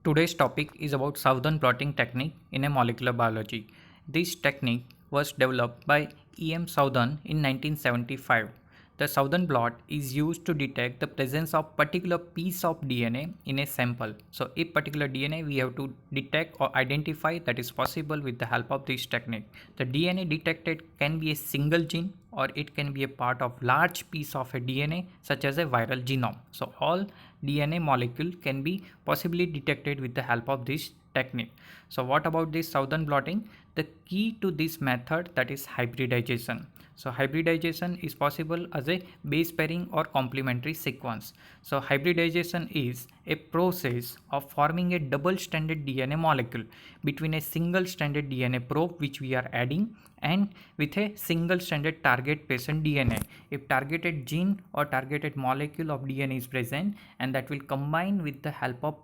Today's topic is about Southern blotting technique in a molecular biology. This technique was developed by E.M. Southern in 1975. The Southern blot is used to detect the presence of particular piece of DNA in a sample. So, a particular DNA we have to detect or identify that is possible with the help of this technique. The DNA detected can be a single gene or it can be a part of large piece of a DNA such as a viral genome. So all DNA molecule can be possibly detected with the help of this technique. So what about this Southern blotting? The key to this method, that is hybridization. So hybridization is possible as a base pairing or complementary sequence. So hybridization is a process of forming a double stranded DNA molecule between a single stranded DNA probe which we are adding and with a single stranded target patient DNA. If targeted gene or targeted molecule of DNA is present, and that will combine with the help of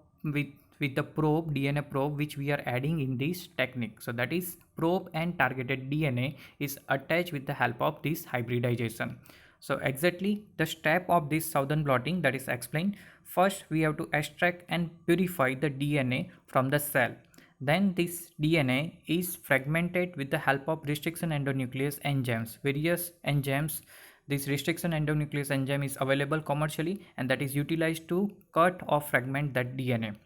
with the probe, DNA probe, which we are adding in this technique. So that is probe and targeted DNA is attached with the help of this hybridization. So exactly the step of this Southern blotting that is explained. First we have to extract and purify the DNA from the cell. Then this DNA is fragmented with the help of restriction endonuclease enzymes. Various enzymes, this restriction endonuclease enzyme is available commercially and that is utilized to cut or fragment that DNA.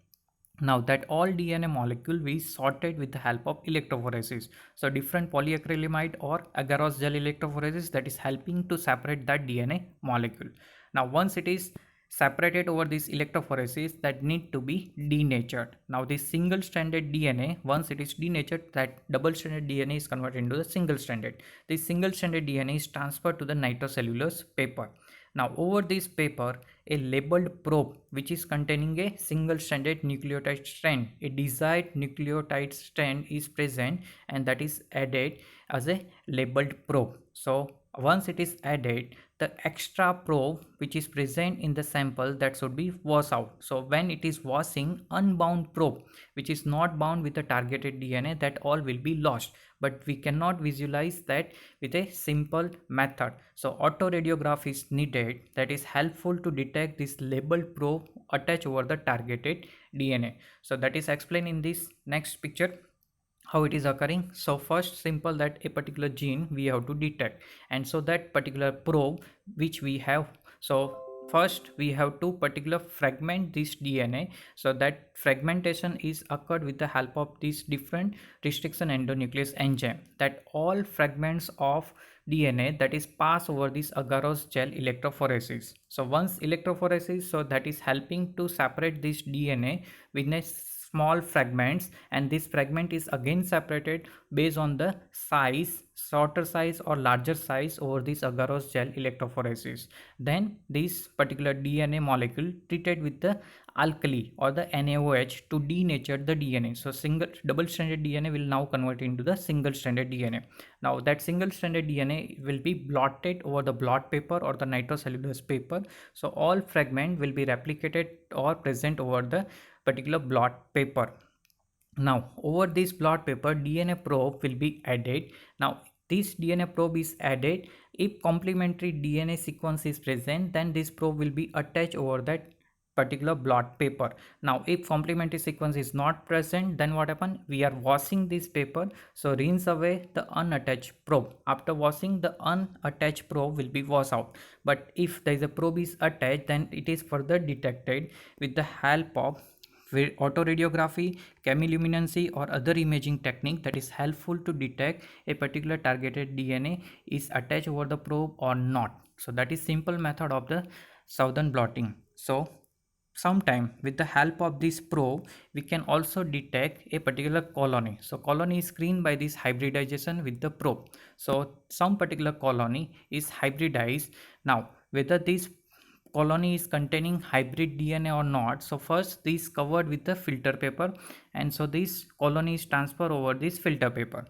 Now that all DNA molecule we sorted with the help of electrophoresis. So different polyacrylamide or agarose gel electrophoresis that is helping to separate that DNA molecule. Now once it is separated over this electrophoresis, that need to be denatured. Now this single stranded DNA, once it is denatured, that double stranded DNA is converted into the single stranded. This single stranded DNA is transferred to the nitrocellulose paper. Now over this paper, a labeled probe which is containing a single stranded nucleotide strand, a desired nucleotide strand is present and that is added as a labeled probe. So once it is added, the extra probe which is present in the sample, that should be washed out. So when it is washing, unbound probe which is not bound with the targeted DNA, that all will be lost, but we cannot visualize that with a simple method. So autoradiograph is needed, that is helpful to detect this labeled probe attached over the targeted DNA. So that is explained in this next picture how it is occurring. So first simple, that a particular gene we have to detect, and so that particular probe which we have, so first we have to particular fragment this DNA. So that fragmentation is occurred with the help of this different restriction endonuclease enzyme, that all fragments of DNA that is pass over this agarose gel electrophoresis. So once electrophoresis, so that is helping to separate this DNA within a small fragments, and this fragment is again separated based on the size, shorter size or larger size over this agarose gel electrophoresis. Then this particular DNA molecule treated with the alkali or the NaOH to denature the DNA. So single double stranded DNA will now convert into the single stranded DNA. Now that single stranded DNA will be blotted over the blot paper or the nitrocellulose paper. So all fragment will be replicated or present over the particular blot paper. Now over this blot paper, DNA probe will be added. Now this DNA probe is added. If complementary DNA sequence is present, then this probe will be attached over that particular blot paper. Now if complementary sequence is not present, then what happen, we are washing this paper, so rinse away the unattached probe. After washing, the unattached probe will be washed out, but if there is a probe is attached, then it is further detected with the help of autoradiography, chemiluminescence or other imaging technique that is helpful to detect a particular targeted DNA is attached over the probe or not. So that is simple method of the Southern blotting. So sometime with the help of this probe, we can also detect a particular colony. So colony is screened by this hybridization with the probe. So some particular colony is hybridized. Now whether this colony is containing hybrid DNA or not, so first this covered with the filter paper, and so this colony is transferred over this filter paper.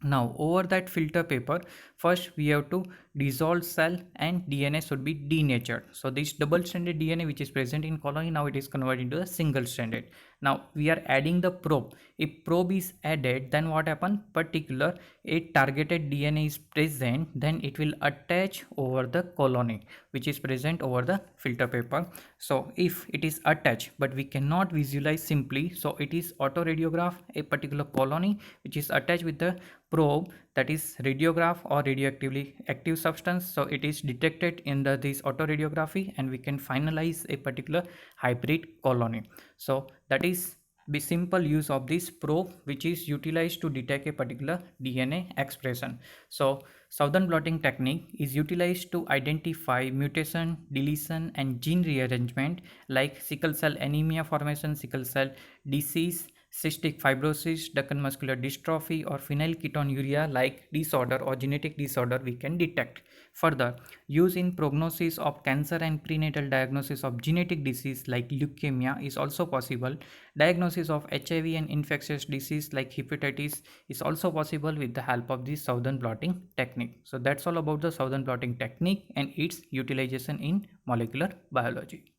Now over that filter paper, first we have to dissolve cell and DNA should be denatured. So this double stranded DNA which is present in colony, now it is converted into a single stranded. Now we are adding the probe. If probe is added, then what happen? Particular a targeted DNA is present, then it will attach over the colony which is present over the filter paper. So if it is attached but we cannot visualize simply, so it is auto radiograph a particular colony which is attached with the probe, that is radiograph or radioactively active substance. So it is detected in this auto radiography and we can finalize a particular hybrid colony. So that is the simple use of this probe which is utilized to detect a particular DNA expression. So Southern blotting technique is utilized to identify mutation, deletion and gene rearrangement like sickle cell anemia formation, sickle cell disease, cystic fibrosis, Duchenne muscular dystrophy or phenylketonuria like disorder or genetic disorder we can detect. Further, use in prognosis of cancer and prenatal diagnosis of genetic disease like leukemia is also possible. Diagnosis of HIV and infectious disease like hepatitis is also possible with the help of the Southern blotting technique. So that's all about the Southern blotting technique and its utilization in molecular biology.